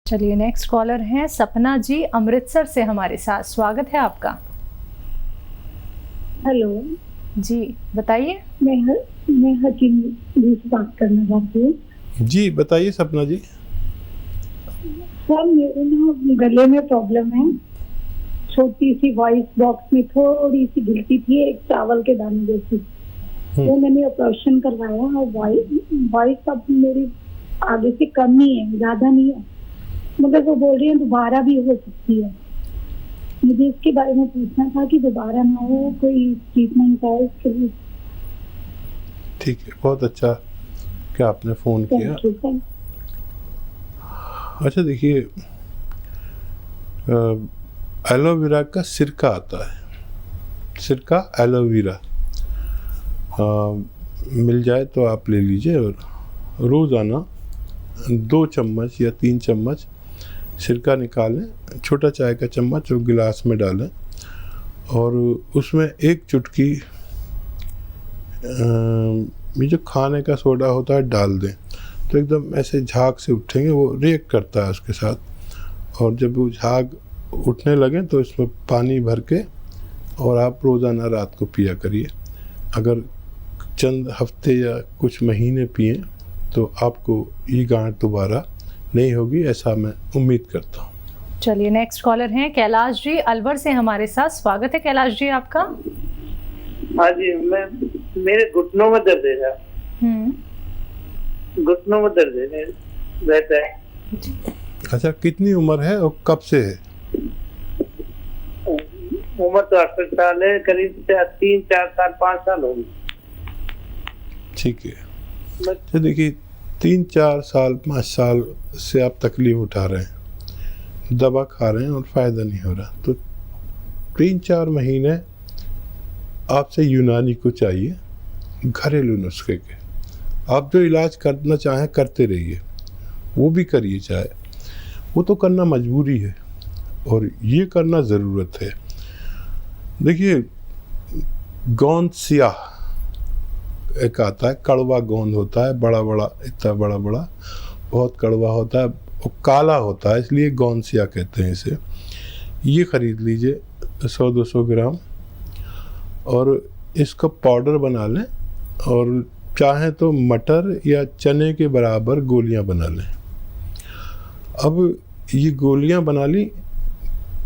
चलिए next collar हैं सपना जी अमृतसर से हमारे साथ। स्वागत है आपका। हेलो जी बताइए। मैं हकीम जी से बात करना चाहती हूँ। जी बताइए सपना जी। सर मेरे ना गले में प्रॉब्लम है, छोटी सी वॉइस बॉक्स में थोड़ी सी गिरती थी, एक चावल के दाने जैसी। तो मैंने ऑपरेशन करवाया और वॉइस अब मेरी आगे से कम ही है, ज्यादा नहीं है, मगर वो बोल रही है दोबारा भी हो सकती है। मुझे इसके बारे में पूछना था कि दोबारा ना हो, कोई ट्रीटमेंट है इसके लिए। ठीक है, बहुत अच्छा कि आपने फ़ोन किया। अच्छा देखिए, एलोवेरा का सिरका आता है, सिरका एलोवेरा मिल जाए तो आप ले लीजिए और रोज़ाना 2 चम्मच या 3 चम्मच सिरका निकालें, छोटा चाय का चम्मच और गिलास में डालें और उसमें 1 चुटकी ये जो खाने का सोडा होता है डाल दें, तो एकदम ऐसे झाग से उठेंगे, वो रिएक्ट करता है उसके साथ। और जब वो झाग उठने लगें तो इसमें पानी भर के और आप रोज़ाना रात को पिया करिए। अगर चंद हफ्ते या कुछ महीने पिए तो आपको ये गांठ दोबारा नहीं होगी, ऐसा मैं उम्मीद करता हूँ। चलिए नेक्स्ट कॉलर हैं कैलाश जी अलवर से हमारे साथ। स्वागत है कैलाश जी आपका। हाँ जी, मेरे घुटनों में दर्द है, घुटनों में दर्द रहता है। अच्छा, कितनी उम्र है और कब से है? उम्र तो 68 साल है, करीब 3-4 साल 5 साल होगी। ठीक है, तो देखिए 3-4 साल 5 साल से आप तकलीफ उठा रहे हैं, दवा खा रहे हैं और फ़ायदा नहीं हो रहा, तो 3-4 महीने आपसे यूनानी को चाहिए, घरेलू नुस्खे के। आप जो इलाज करना चाहें करते रहिए, वो भी करिए, चाहे वो तो करना मजबूरी है और ये करना ज़रूरत है। देखिए गोंद सियाह एक आता है, कड़वा गोंद होता है, बड़ा बड़ा, इतना बड़ा बड़ा, बहुत कड़वा होता है, वो काला होता है, इसलिए गोंद सियाह कहते हैं इसे। ये ख़रीद लीजिए 100-200 ग्राम और इसका पाउडर बना लें और चाहें तो मटर या चने के बराबर गोलियां बना लें। अब ये गोलियां बना ली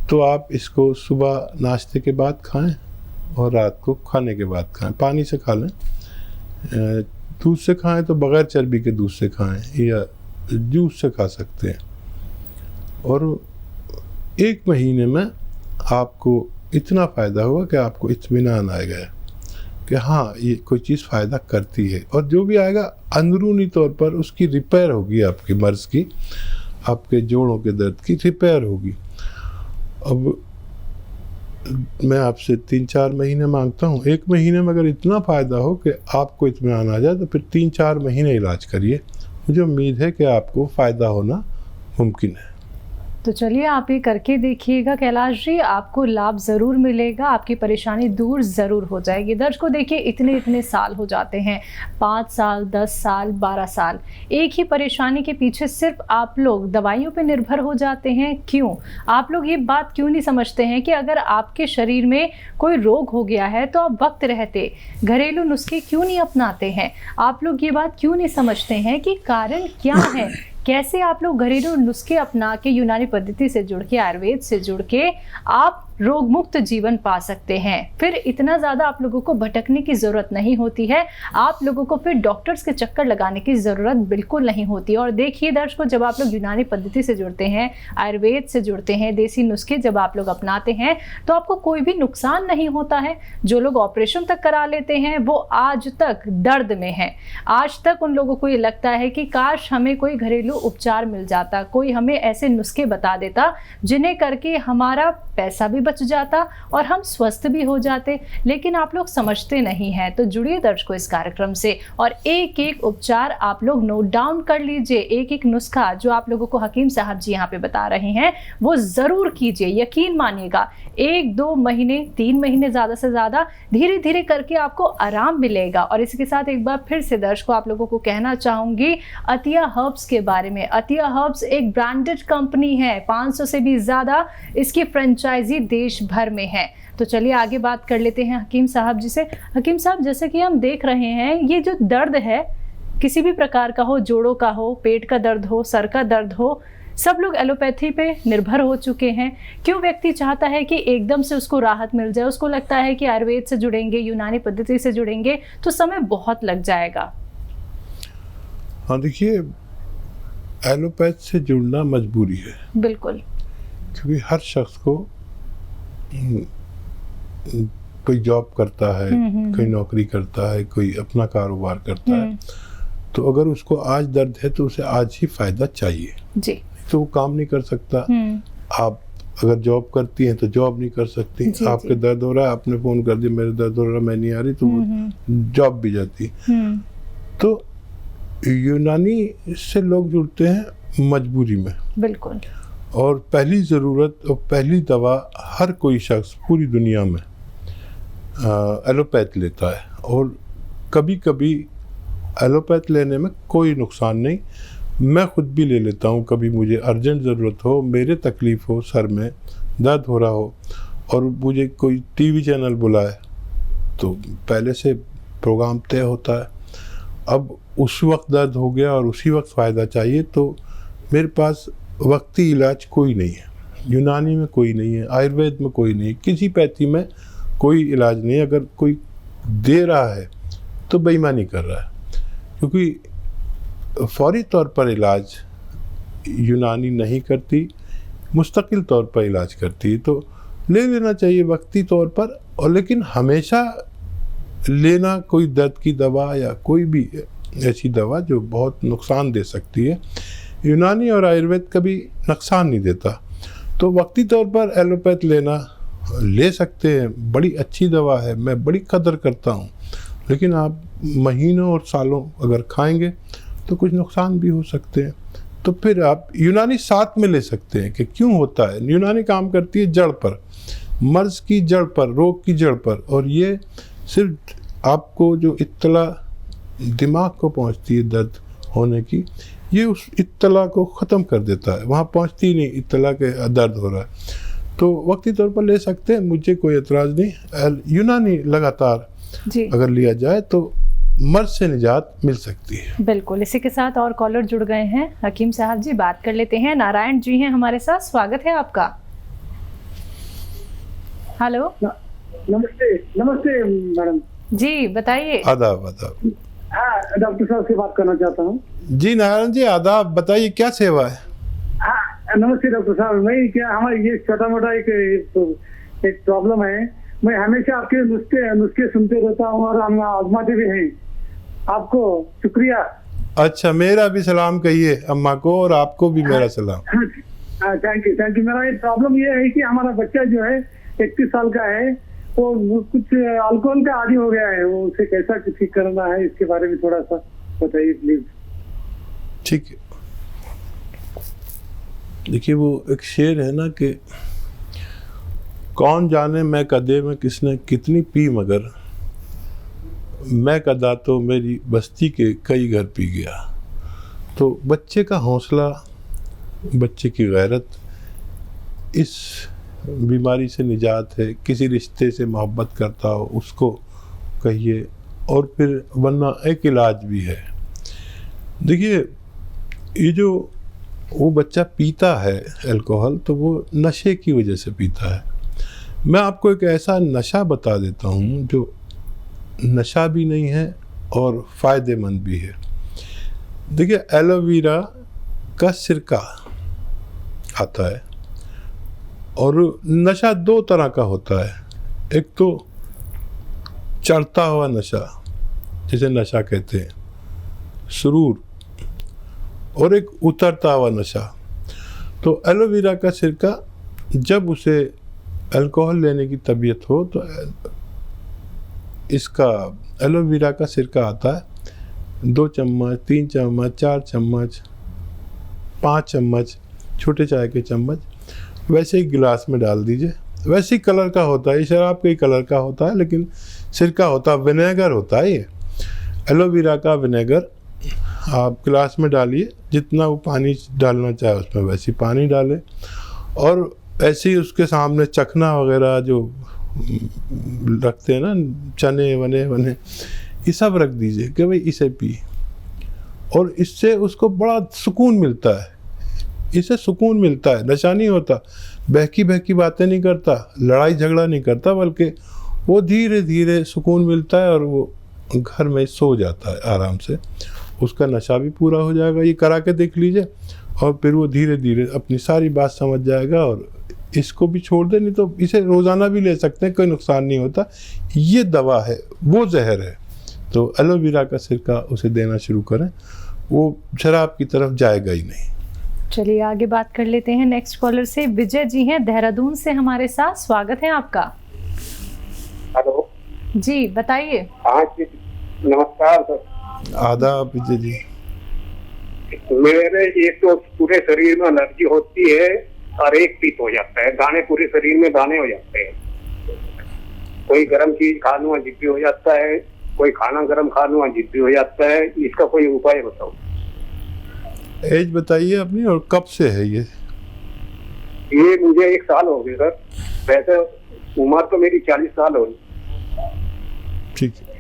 तो आप इसको सुबह नाश्ते के बाद खाएं और रात को खाने के बाद खाएं। पानी से खा लें, दूध से खाएं तो बग़ैर चर्बी के दूध से खाएं या जूस से खा सकते हैं। और 1 महीने में आपको इतना फ़ायदा होगा कि आपको इत्मीनान आएगा कि हाँ ये कोई चीज़ फ़ायदा करती है, और जो भी आएगा अंदरूनी तौर पर उसकी रिपेयर होगी, आपकी मर्ज़ की, आपके जोड़ों के दर्द की रिपेयर होगी। अब मैं आपसे 3-4 महीने मांगता हूँ। 1 महीने में अगर इतना फ़ायदा हो कि आपको इत्मीनान आ जाए तो फिर 3-4 महीने इलाज करिए, मुझे उम्मीद है कि आपको फ़ायदा होना मुमकिन है। तो चलिए आप ये करके देखिएगा कैलाश जी, आपको लाभ ज़रूर मिलेगा, आपकी परेशानी दूर ज़रूर हो जाएगी। दर्द को देखिए इतने साल हो जाते हैं, 5 साल 10 साल 12 साल, एक ही परेशानी के पीछे सिर्फ आप लोग दवाइयों पे निर्भर हो जाते हैं। क्यों? आप लोग ये बात क्यों नहीं समझते हैं कि अगर आपके शरीर में कोई रोग हो गया है तो आप वक्त रहते घरेलू नुस्खे क्यों नहीं अपनाते हैं? आप लोग ये बात क्यों नहीं समझते हैं कि कारण क्या है? कैसे आप लोग घरेलू नुस्खे अपना के, यूनानी पद्धति से जुड़ के, आयुर्वेद से जुड़ के आप रोग मुक्त जीवन पा सकते हैं। फिर इतना ज़्यादा आप लोगों को भटकने की ज़रूरत नहीं होती है, आप लोगों को फिर डॉक्टर्स के चक्कर लगाने की ज़रूरत बिल्कुल नहीं होती। और देखिए दर्शकों, जब आप लोग यूनानी पद्धति से जुड़ते हैं, आयुर्वेद से जुड़ते हैं, देसी नुस्खे जब आप लोग अपनाते हैं तो आपको कोई भी नुकसान नहीं होता है। जो लोग ऑपरेशन तक करा लेते हैं वो आज तक दर्द में हैं। आज तक उन लोगों को ये लगता है कि काश हमें कोई घरेलू उपचार मिल जाता, कोई हमें ऐसे नुस्खे बता देता जिन्हें करके हमारा पैसा भी बच जाता और हम स्वस्थ भी हो जाते, लेकिन आप लोग समझते नहीं हैं। तो जुड़िए दर्शकों इस कार्यक्रम से और एक एक उपचार आप लोग नोट डाउन कर लीजिए। एक एक नुस्खा जो आप लोगों को हकीम साहब जी यहाँ पे बता रहे हैं वो जरूर कीजिए। यकीन मानिएगा 1-2 महीने 3 महीने ज़्यादा से ज़्यादा धीरे धीरे करके आपको आराम मिलेगा। और इसी के साथ एक बार फिर से दर्शकों आप लोगों को कहना चाहूँगी अतिया हर्ब्स के बारे में। अतिया हर्ब्स एक ब्रांडेड कंपनी है, 500 से भी ज़्यादा इसकी फ्रेंचाइजी देश भर में है। तो चलिए आगे बात कर लेते हैं हकीम साहब जी से। हकीम साहब, जैसे कि हम देख रहे हैं ये जो दर्द है किसी भी प्रकार का हो, जोड़ों का हो, पेट का दर्द हो, सर का दर्द हो, सब लोग एलोपैथी पे निर्भर हो चुके हैं। क्यों व्यक्ति चाहता है कि एकदम से उसको राहत मिल जाए? उसको लगता है कि आयुर्वेद से जुड़ेंगे, यूनानी पद्धति से जुड़ेंगे तो समय बहुत लग जाएगा। हाँ देखिए, एलोपैथ से जुड़ना मजबूरी है। बिल्कुल। क्योंकि हर शख्स को कोई जॉब करता है, कोई नौकरी करता है, कोई अपना कारोबार करता है, तो अगर उसको आज दर्द है तो उसे आज ही फायदा चाहिए जी। तो वो काम नहीं कर सकता। आप अगर जॉब करती हैं तो जॉब नहीं कर सकती। आपके दर्द हो रहा है, आपने फोन कर दिया मेरे दर्द हो रहा है, मैं नहीं आ रही, तो वो जॉब भी जाती। तो यूनानी से लोग जुड़ते हैं मजबूरी में। बिल्कुल। और पहली ज़रूरत और पहली दवा हर कोई शख्स पूरी दुनिया में एलोपैथ लेता है। और कभी कभी एलोपैथ लेने में कोई नुकसान नहीं, मैं खुद भी ले लेता हूँ। कभी मुझे अर्जेंट ज़रूरत हो, मेरे तकलीफ़ हो, सर में दर्द हो रहा हो और मुझे कोई टीवी चैनल बुलाए तो पहले से प्रोग्राम तय होता है। अब उस वक्त दर्द हो गया और उसी वक्त फ़ायदा चाहिए तो मेरे पास वक्ती इलाज कोई नहीं है। यूनानी में कोई नहीं है, आयुर्वेद में कोई नहीं है, किसी पैथी में कोई इलाज नहीं है। अगर कोई दे रहा है तो बेईमानी कर रहा है, क्योंकि फौरी तौर पर इलाज यूनानी नहीं करती, मुस्तकिल तौर पर इलाज करती है। तो ले लेना चाहिए वक्ती तौर पर, और लेकिन हमेशा लेना कोई दर्द की दवा या कोई भी ऐसी दवा जो बहुत नुकसान दे सकती है, यूनानी और आयुर्वेद कभी नुकसान नहीं देता। तो वक्ती तौर पर एलोपैथ लेना ले सकते हैं, बड़ी अच्छी दवा है, मैं बड़ी कदर करता हूँ। लेकिन आप महीनों और सालों अगर खाएंगे तो कुछ नुकसान भी हो सकते हैं। तो फिर आप यूनानी साथ में ले सकते हैं। कि क्यों होता है, यूनानी काम करती है जड़ पर, मर्ज की जड़ पर, रोग की जड़ पर, और ये सिर्फ आपको जो इत्तला दिमाग को पहुंचती है दर्द होने की, ये उस इत्तला को ख़त्म कर देता है, वहाँ पहुँचती ही नहीं इत्तला के दर्द हो रहा है। तो वक्ती तौर पर ले सकते हैं, मुझे कोई एतराज़ नहीं। यूनानी लगातार जी अगर लिया जाए तो मर्ज से निजात मिल सकती है। बिल्कुल। इसी के साथ और कॉलर जुड़ गए हैं हकीम साहब जी, बात कर लेते हैं। नारायण जी हैं हमारे साथ, स्वागत है आपका। हेलो, नमस्ते। नमस्ते मैडम जी, बताइए। आदाब आदाब। हाँ, डॉक्टर साहब से बात करना चाहता हूँ। जी नारायण जी आदाब, बताइए क्या सेवा है। हाँ नमस्ते डॉक्टर साहब। मैं क्या, हमारे ये छोटा मोटा एक प्रॉब्लम है। मैं हमेशा आपके नुस्खे सुनते रहता हूँ और हम आजमाते भी हैं। आपको शुक्रिया। अच्छा, मेरा भी सलाम कहिए अम्मा को, और आपको भी मेरा सलाम। Thank you thank you. मेरा एक प्रॉब्लम ये है कि हमारा बच्चा जो है 31 साल का है, वो कुछ अल्कोहल का आदी हो गया है। वो उसे कैसा ठीक करना है, इसके बारे में थोड़ा सा बताइए प्लीज। ठीक है। देखिए, वो एक शेर है ना कि कौन जाने मैं कदे में किसने कितनी पी, मगर मैं कदा तो मेरी बस्ती के कई घर पी गया। तो बच्चे का हौसला, बच्चे की गैरत इस बीमारी से निजात है। किसी रिश्ते से मोहब्बत करता हो उसको कहिए, और फिर वरना एक इलाज भी है। देखिए, ये जो वो बच्चा पीता है अल्कोहल, तो वो नशे की वजह से पीता है। मैं आपको एक ऐसा नशा बता देता हूँ जो नशा भी नहीं है और फ़ायदेमंद भी है। देखिए, एलोवेरा का सिरका आता है, और नशा 2 तरह का होता है। एक तो चढ़ता हुआ नशा, जिसे नशा कहते हैं, सुरूर, और एक उतरता हुआ नशा। तो एलोवेरा का सिरका जब उसे अल्कोहल लेने की तबीयत हो तो इसका एलोवेरा का सिरका आता है, 2 चम्मच, 3 चम्मच, 4 चम्मच, 5 चम्मच, छोटे चाय के चम्मच वैसे ही गिलास में डाल दीजिए। वैसे ही कलर का होता है, ये शराब के ही कलर का होता है, लेकिन सिरका होता है, विनेगर होता है ये। एलोवेरा का विनेगर आप गिलास में डालिए, जितना वो पानी डालना चाहे उसमें वैसे ही पानी डालें, और ऐसे ही उसके सामने चखना वगैरह जो रखते हैं ना, चने वने ये सब रख दीजिए कि भाई इसे पी, और इससे उसको बड़ा सुकून मिलता है। इससे सुकून मिलता है, नशा नहीं होता, बहकी बातें नहीं करता, लड़ाई झगड़ा नहीं करता, बल्कि वो धीरे धीरे सुकून मिलता है और वो घर में सो जाता है आराम से, उसका नशा भी पूरा हो जाएगा। ये करा के देख लीजिए, और फिर वो धीरे धीरे अपनी सारी बात समझ जाएगा। और इसको भी छोड़ दे, नहीं तो इसे रोज़ाना भी ले सकते हैं, कोई नुकसान नहीं होता। ये दवा है, वो जहर है। तो एलोवेरा का सिरका उसे देना शुरू करें, वो शराब की तरफ जाएगा ही नहीं। चलिए आगे बात कर लेते हैं नेक्स्ट कॉलर से। विजय जी हैं देहरादून से हमारे साथ, स्वागत है आपका। हेलो जी बताइए। हाँ जी, नमस्कार सर। आदाब विजय जी। मेरे एक तो पूरे शरीर में एलर्जी होती है और एक पित्त हो जाता है, दाने पूरे शरीर में दाने हो जाते हैं। कोई गर्म चीज खा लूँ अजीब भी हो जाता है, कोई खाना गर्म खा लूँ अजीब भी हो जाता है। इसका कोई उपाय बताओ। एज बताइए अपनी, और कब से है ये? ये मुझे 1 साल हो गए सर, वैसे उम्र तो मेरी 40 साल हो गई। ठीक है।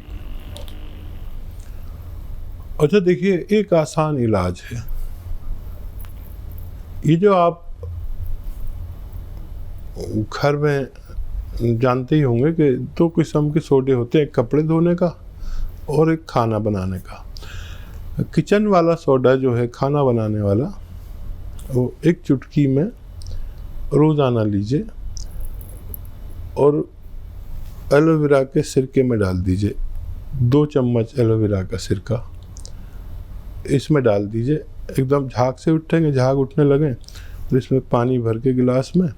अच्छा देखिए, एक आसान इलाज है। ये जो आप घर में जानते ही होंगे कि 2 किस्म के सोडे होते हैं, एक कपड़े धोने का और एक खाना बनाने का। किचन वाला सोडा जो है, खाना बनाने वाला, वो 1 चुटकी में रोज़ाना लीजिए और एलोवेरा के सिरके में डाल दीजिए। 2 चम्मच एलोवेरा का सिरका इसमें डाल दीजिए। एकदम झाग से उठेंगे, झाग उठने लगे तो इसमें पानी भर के गिलास में,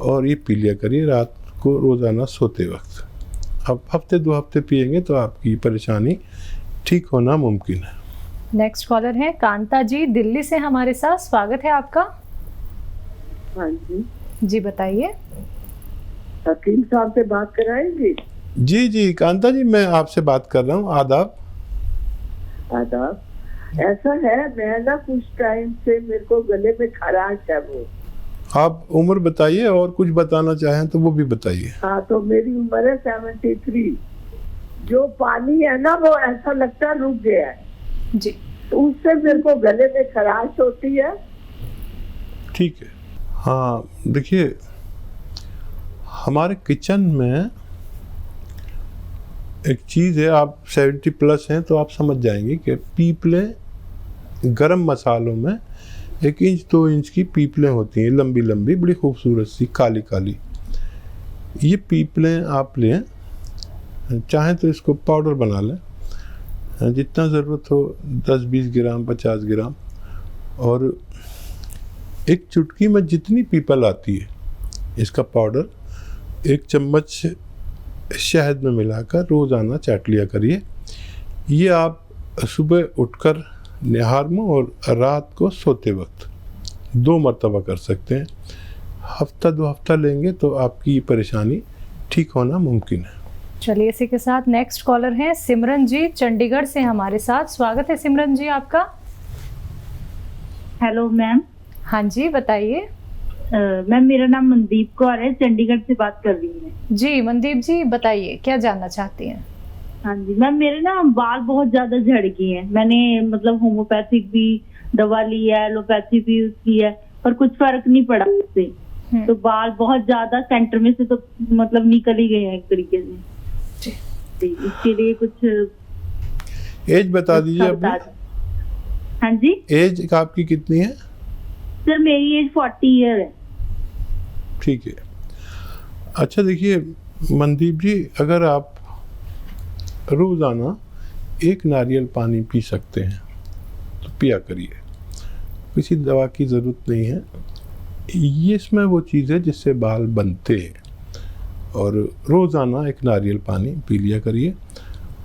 और ये पी लिया करिए रात को रोज़ाना सोते वक्त। अब हफ्ते 2 हफ्ते पिएंगे तो आपकी परेशानी ठीक होना मुमकिन है। नेक्स्ट कॉलर है कांता जी दिल्ली से हमारे साथ, स्वागत है आपका। हाँ जी। जी बताइए। हकीम साहब से बात कराएंगे? जी जी कांता जी, मैं आपसे बात कर रहा हूँ। आदाब। आदाब। ऐसा है, मैं ना कुछ टाइम से मेरे को गले में खराश है। वो आप उम्र बताइए, और कुछ बताना चाहें तो वो भी बताइए। हाँ, तो मेरी उम्र है 73। जो पानी है ना, वो ऐसा लगता है रुक गया है जी, तो उससे मेरे को गले में खराश होती है। ठीक है। हाँ देखिए, हमारे किचन में एक चीज़ है, आप 70 प्लस हैं तो आप समझ जाएंगे कि पीपलें, गरम मसालों में 1 इंच 2 इंच की पीपलें होती हैं, लंबी लंबी, बड़ी खूबसूरत सी, काली काली। ये पीपलें आप लें, चाहें तो इसको पाउडर बना लें, जितना ज़रूरत हो, 10-20 ग्राम 50 ग्राम, और 1 चुटकी में जितनी पीपल आती है इसका पाउडर 1 चम्मच शहद में मिलाकर रोज़ाना चाट लिया करिए। ये आप सुबह उठकर निहार में और रात को सोते वक्त 2 मरतबा कर सकते हैं। हफ्ता 2 हफ्ता लेंगे तो आपकी परेशानी ठीक होना मुमकिन है। चलिए इसी के साथ नेक्स्ट कॉलर हैं सिमरन जी चंडीगढ़ से हमारे साथ, स्वागत है सिमरन जी आपका। Hello ma'am. हाँ जी बताइए। मैम मेरा नाम मनदीप कौर है, चंडीगढ़ से बात कर रही हूँ। जी मनदीप जी बताइए, क्या जानना चाहती हैं? हाँ जी मैम, मेरे ना बाल बहुत ज्यादा झड़ गए हैं। मैंने मतलब होम्योपैथिक भी दवा ली है, एलोपैथी भी यूज की है, पर कुछ फर्क नहीं पड़ा उससे। तो बाल बहुत ज्यादा सेंटर में से तो मतलब निकल ही गए हैं एक तरीके से। इसके लिए कुछ एज बता दीजिए अपनी। हाँ जी। एज आपकी कितनी है? सर मेरी एज 40 ईयर है। ठीक है। अच्छा देखिए मनदीप जी, अगर आप रोज़ाना 1 नारियल पानी पी सकते हैं तो पिया करिए, किसी दवा की ज़रूरत नहीं है। ये इसमें वो चीज़ है जिससे बाल बनते हैं। और रोज़ाना एक नारियल पानी पी लिया करिए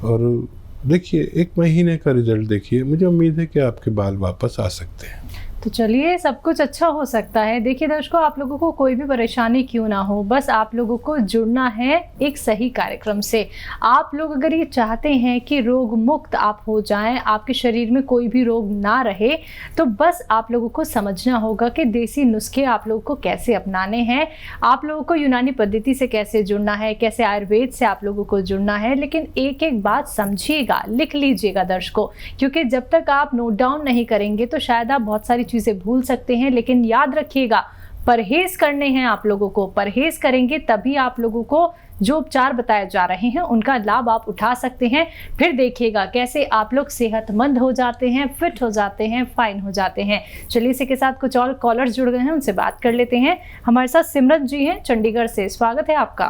और देखिए 1 महीने का रिजल्ट देखिए, मुझे उम्मीद है कि आपके बाल वापस आ सकते हैं। तो चलिए, सब कुछ अच्छा हो सकता है। देखिए दर्शकों, आप लोगों को कोई भी परेशानी क्यों ना हो, बस आप लोगों को जुड़ना है एक सही कार्यक्रम से। आप लोग अगर ये चाहते हैं कि रोग मुक्त आप हो जाएं, आपके शरीर में कोई भी रोग ना रहे, तो बस आप लोगों को समझना होगा कि देसी नुस्खे आप लोगों को कैसे अपनाने हैं, आप लोगों को यूनानी पद्धति से कैसे जुड़ना है, कैसे आयुर्वेद से आप लोगों को जुड़ना है। लेकिन एक एक बात समझिएगा, लिख लीजिएगा दर्शकों, क्योंकि जब तक आप नोट डाउन नहीं करेंगे तो शायद आप बहुत सारी चीजें भूल सकते हैं। लेकिन याद रखिएगा, परहेज करने हैं आप लोगों को। परहेज करेंगे तभी आप लोगों को जो उपचार बताए जा रहे हैं उनका लाभ आप उठा सकते हैं। फिर देखिएगा कैसे आप लोग सेहतमंद हो जाते हैं, फिट हो जाते हैं, फाइन हो जाते हैं। चलिए, इसी के साथ कुछ और कॉलर्स जुड़ गए हैं, उनसे बात कर लेते हैं। हमारे साथ सिमरत जी हैं चंडीगढ़ से, स्वागत है आपका।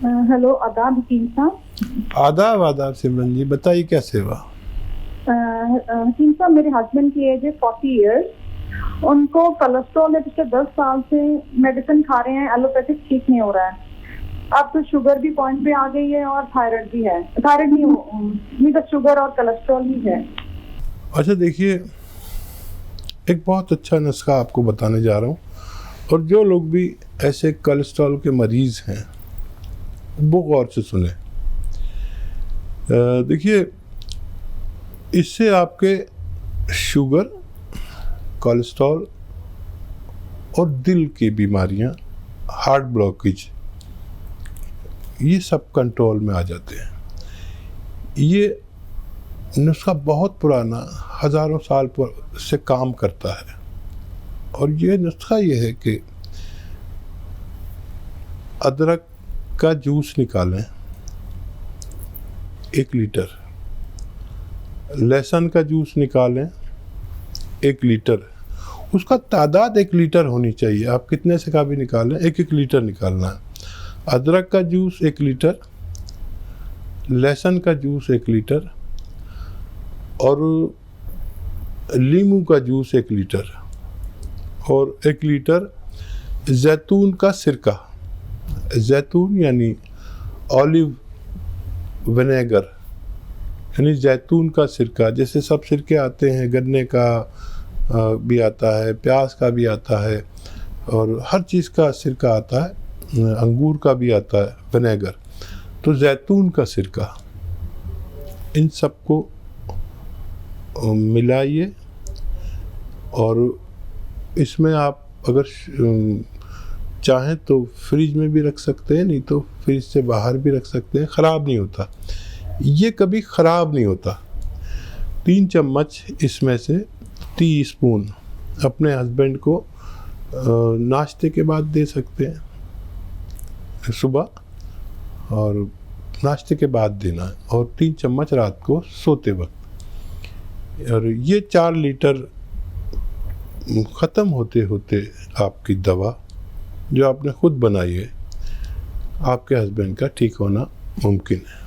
हेलो, आदाब हकीम साहब। आदाब सिमरन जी, बताइए क्या सेवा। हकीम साहब, मेरे हस्बैंड की एज है 40 इयर्स। उनको कोलेस्ट्रॉल है, पिछले 10 साल से मेडिसिन खा रहे हैं, एलोपैथिक ठीक नहीं हो रहा है। अब तो शुगर भी पॉइंट पे आ गई है और थायराइड भी है। थायराइड नहीं तो शुगर और कोलेस्ट्रॉल ही है। अच्छा देखिए, एक बहुत अच्छा नुस्खा आपको बताने जा रहा हूँ, और जो लोग भी ऐसे कोलेस्ट्रॉल के मरीज़ हैं वो गौर से सुने। देखिए, इससे आपके शुगर, कोलेस्ट्रॉल और दिल की बीमारियां, हार्ट ब्लॉकेज, ये सब कंट्रोल में आ जाते हैं। ये नुस्खा बहुत पुराना, हज़ारों साल से काम करता है। और ये नुस्खा ये है कि अदरक का जूस निकालें 1 लीटर, लहसुन का जूस निकालें 1 लीटर, उसका तादाद 1 लीटर होनी चाहिए। आप कितने से का भी निकालें, 1-1 लीटर निकालना है। अदरक का जूस 1 लीटर, लहसुन का जूस 1 लीटर और नींबू का जूस 1 लीटर और 1 लीटर जैतून का सिरका। जैतून यानी ऑलिव विनेगर, यानी जैतून का सिरका। जैसे सब सिरके आते हैं, गन्ने का भी आता है, प्याज का भी आता है और हर चीज़ का सिरका आता है, अंगूर का भी आता है विनेगर। तो जैतून का सिरका, इन सबको मिलाइए और इसमें आप अगर चाहें तो फ्रिज में भी रख सकते हैं, नहीं तो फ्रिज से बाहर भी रख सकते हैं, ख़राब नहीं होता। ये कभी ख़राब नहीं होता। 3 चम्मच इसमें से टीस्पून अपने हस्बैंड को नाश्ते के बाद दे सकते हैं, सुबह और नाश्ते के बाद देना है, और 3 चम्मच रात को सोते वक्त। और ये 4 लीटर ख़त्म होते होते आपकी दवा जो आपने खुद बनाई है, आपके हस्बैंड का ठीक होना मुमकिन है।